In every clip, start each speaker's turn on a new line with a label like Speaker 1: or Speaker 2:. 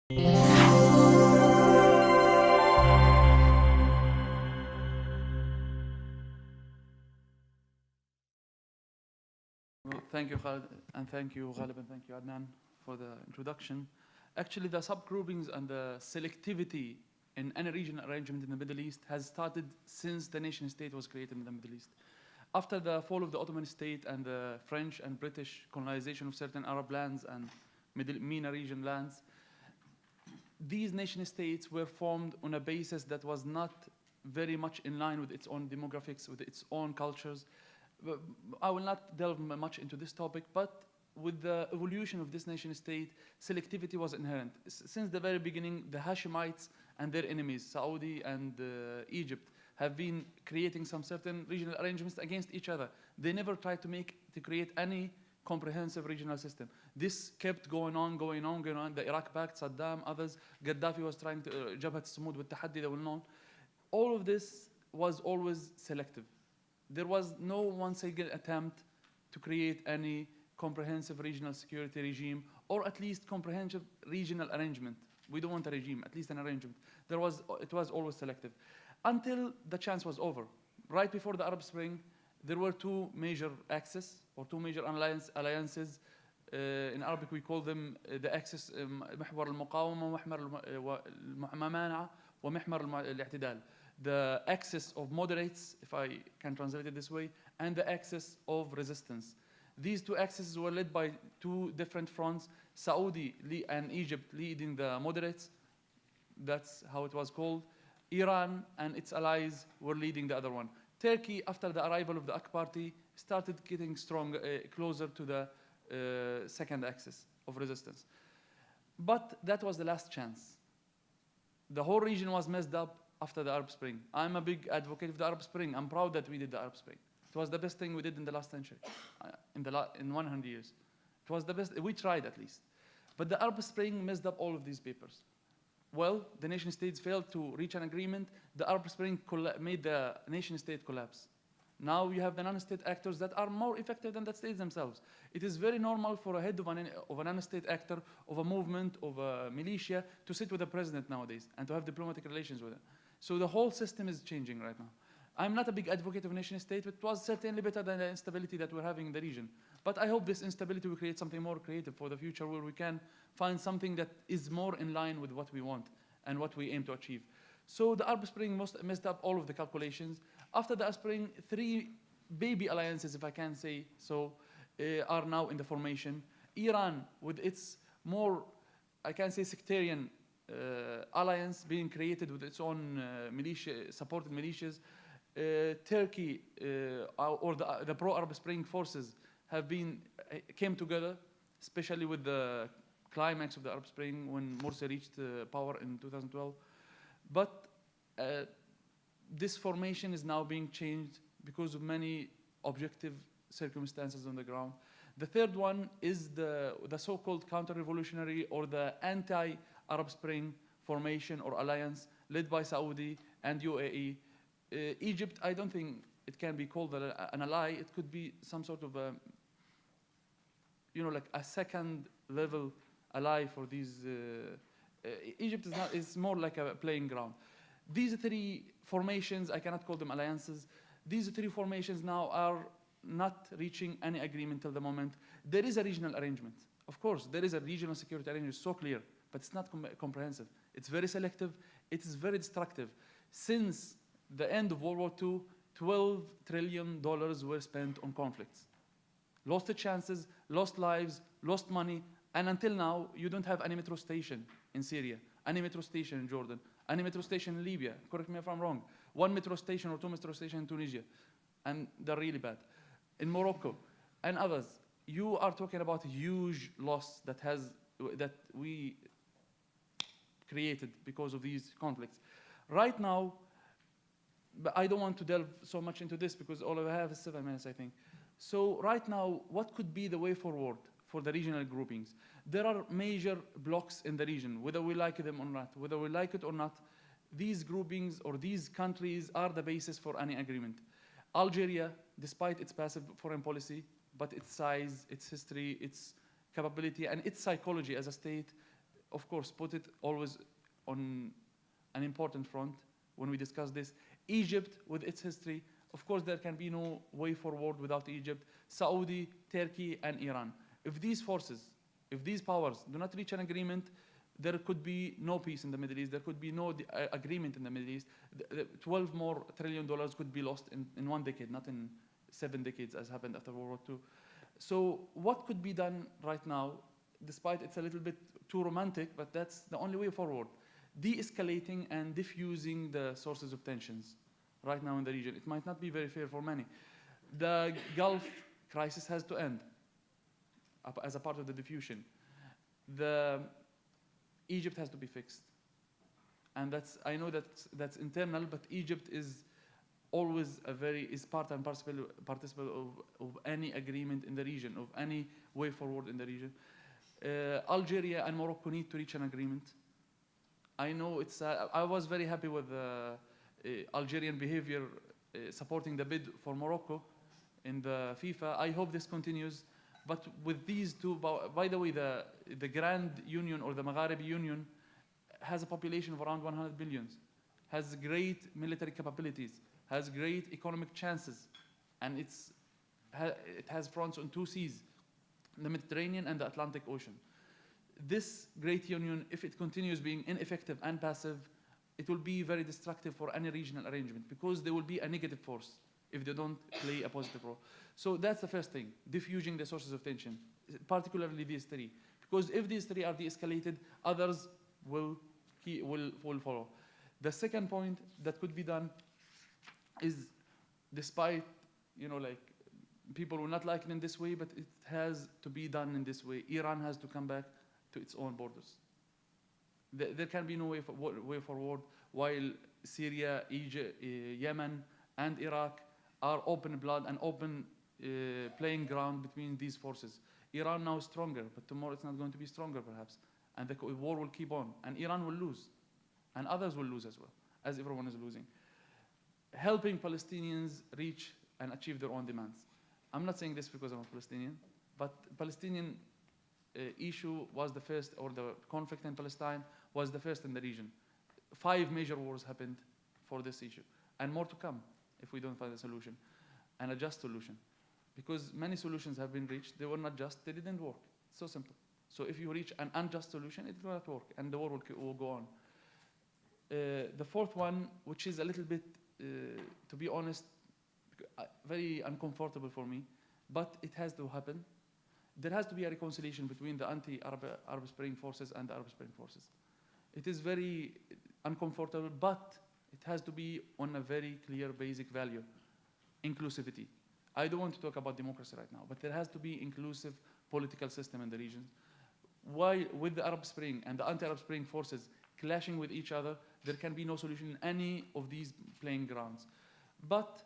Speaker 1: Well, thank you, Khalid, and thank you, Ghalib, and thank you, Adnan, for the introduction. Actually, the subgroupings and the selectivity in any regional arrangement in the Middle East has started since the nation state was created in the Middle East. After the fall of the Ottoman state and the French and British colonization of certain Arab lands and MENA region lands, these nation states were formed on a basis that was not very much in line with its own demographics, with its own cultures. I will not delve much into this topic, but with the evolution of this nation state, selectivity was inherent. Since the very beginning, the Hashemites and their enemies, Saudi and Egypt, have been creating some certain regional arrangements against each other. They never tried to create any comprehensive regional system. This kept going on. The Iraq Pact, Saddam, others, Gaddafi was trying to, Jabhat al-Sumud with Tahaddi, they were known. All of this was always selective. There was no one single attempt to create any comprehensive regional security regime, or at least comprehensive regional arrangement. We don't want a regime, at least an arrangement. It was always selective. Until the chance was over. Right before the Arab Spring, there were two major axes, or two major alliances. In Arabic, we call them the axis محور المقاومة ومحور الممانعة ومحور الاعتدال. The axis of moderates, if I can translate it this way, and the axis of resistance. These two axes were led by two different fronts, Saudi and Egypt leading the moderates, that's how it was called. Iran and its allies were leading the other one. Turkey, after the arrival of the AK party, started getting closer to the second axis of resistance. But that was the last chance. The whole region was messed up after the Arab Spring. I'm a big advocate of the Arab Spring. I'm proud that we did the Arab Spring. It was the best thing we did in the last century, in 100 years. It was the best, we tried at least. But the Arab Spring messed up all of these papers. Well, the nation states failed to reach an agreement. The Arab Spring made the nation state collapse. Now you have the non-state actors that are more effective than the states themselves. It is very normal for a head of a non-state actor, of a movement, of a militia, to sit with the president nowadays and to have diplomatic relations with him. So the whole system is changing right now. I'm not a big advocate of nation state, but it was certainly better than the instability that we're having in the region. But I hope this instability will create something more creative for the future, where we can find something that is more in line with what we want and what we aim to achieve. So the Arab Spring messed up all of the calculations. After the Arab Spring, three baby alliances, if I can say so, are now in the formation. Iran, with its more, I can say, sectarian alliance being created with its own supported militias. Turkey, or the pro-Arab Spring forces came together, especially with the climax of the Arab Spring when Morsi reached power in 2012. But this formation is now being changed because of many objective circumstances on the ground. The third one is the so-called counter-revolutionary or the anti-Arab Spring formation or alliance led by Saudi and UAE. Egypt, I don't think it can be called an ally. It could be some sort of a, like a second level ally for these. Egypt is more like a playing ground. These three formations, I cannot call them alliances. These three formations now are not reaching any agreement till the moment. There is a regional arrangement. Of course, there is a regional security arrangement, so clear, but it's not comprehensive. It's very selective. It is very destructive. Since the end of World War II, $12 trillion were spent on conflicts. Lost chances, lost lives, lost money, and until now, you don't have any metro station in Syria, any metro station in Jordan, any metro station in Libya, correct me if I'm wrong, one metro station or two metro stations in Tunisia, and they're really bad. In Morocco and others, you are talking about a huge loss that we created because of these conflicts. Right now, but I don't want to delve so much into this because all I have is 7 minutes, I think. So right now, what could be the way forward for the regional groupings? There are major blocks in the region, whether we like them or not. Whether we like it or not, these groupings or these countries are the basis for any agreement. Algeria, despite its passive foreign policy, but its size, its history, its capability, and its psychology as a state of course, put it always on an important front when we discuss this. Egypt, with its history, of course, there can be no way forward without Egypt, Saudi, Turkey, and Iran. If these forces, if these powers do not reach an agreement, there could be no peace in the Middle East. There could be no agreement in the Middle East. $12 more trillion could be lost in 1 decade, not in 7 decades as happened after World War II. So what could be done right now, despite it's a little bit too romantic, but that's the only way forward. De-escalating and diffusing the sources of tensions right now in the region. It might not be very fair for many. The Gulf crisis has to end as a part of the diffusion. Egypt has to be fixed. And I know that's internal, but Egypt is always is part and participant of any agreement in the region, of any way forward in the region. Algeria and Morocco need to reach an agreement. I know I was very happy with Algerian behavior supporting the bid for Morocco in the FIFA. I hope this continues. But with these two, by the way, the Grand Union or the Magharibi Union has a population of around 100 billion, has great military capabilities, has great economic chances, and it has fronts on 2 seas, the Mediterranean and the Atlantic Ocean. This great union, if it continues being ineffective and passive, it will be very destructive for any regional arrangement because there will be a negative force if they don't play a positive role. So that's the first thing, diffusing the sources of tension, particularly these 3. Because if these 3 are de-escalated, others will follow. The second point that could be done is, despite, people will not like it in this way, but it has to be done in this way. Iran has to come back to its own borders. There can be no way forward while Syria, Egypt, Yemen, and Iraq are open blood and open playing ground between these forces. Iran now is stronger, but tomorrow it's not going to be stronger perhaps. And the war will keep on, and Iran will lose. And others will lose as well, as everyone is losing. Helping Palestinians reach and achieve their own demands. I'm not saying this because I'm a Palestinian, but Palestinian issue was the first, or the conflict in Palestine was the first in the region. 5 major wars happened for this issue, and more to come if we don't find a solution, and a just solution. Because many solutions have been reached, they were not just, they didn't work. It's so simple. So if you reach an unjust solution, it will not work, and the war will go on. The fourth one, which is a little bit, to be honest, very uncomfortable for me, but it has to happen. There has to be a reconciliation between the anti-Arab Spring forces and the Arab Spring forces. It is very uncomfortable, but it has to be on a very clear basic value, inclusivity. I don't want to talk about democracy right now, but there has to be inclusive political system in the region. Why, with the Arab Spring and the anti-Arab Spring forces clashing with each other, there can be no solution in any of these playing grounds. But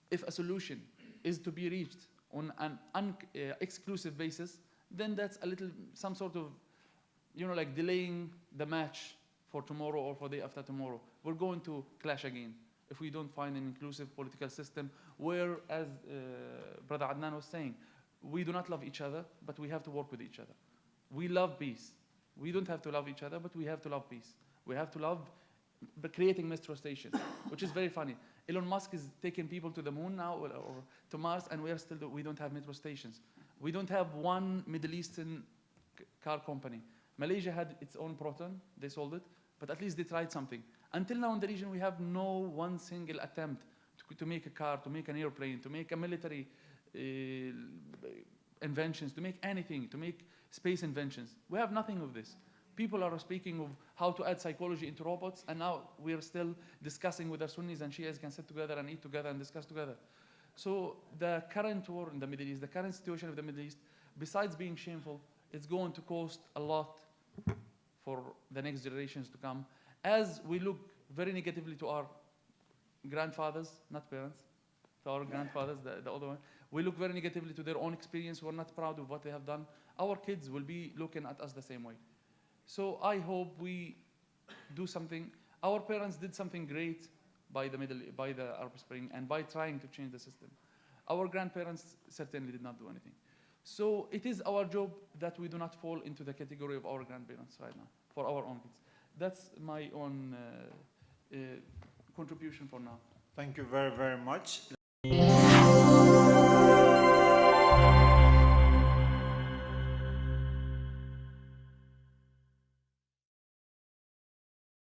Speaker 1: if a solution is to be reached on an exclusive basis, then that's some sort of, like delaying the match for tomorrow or for the day after tomorrow. We're going to clash again if we don't find an inclusive political system where, as Brother Adnan was saying, we do not love each other, but we have to work with each other. We love peace. We don't have to love each other, but we have to love peace. We have to love creating metro stations, which is very funny. Elon Musk is taking people to the moon now or to Mars, and we don't have metro stations. We don't have one Middle Eastern car company. Malaysia had its own Proton, they sold it, but at least they tried something. Until now in the region, we have no one single attempt to make a car, to make an airplane, to make a military inventions, to make anything, to make space inventions. We have nothing of this. People are speaking of how to add psychology into robots, and now we're still discussing whether Sunnis and Shias can sit together and eat together and discuss together. So the current war in the Middle East, the current situation of the Middle East, besides being shameful, it's going to cost a lot for the next generations to come, as we look very negatively to our grandfathers, not parents, to our grandfathers, the older one. We look very negatively to their own experience. We're not proud of what they have done. Our kids will be looking at us the same way. So I hope we do something. Our parents did something great by the Arab Spring and by trying to change the system. Our grandparents certainly did not do anything. So it is our job that we do not fall into the category of our grandparents right now, for our own kids. That's my own contribution for now.
Speaker 2: Thank you very, very much.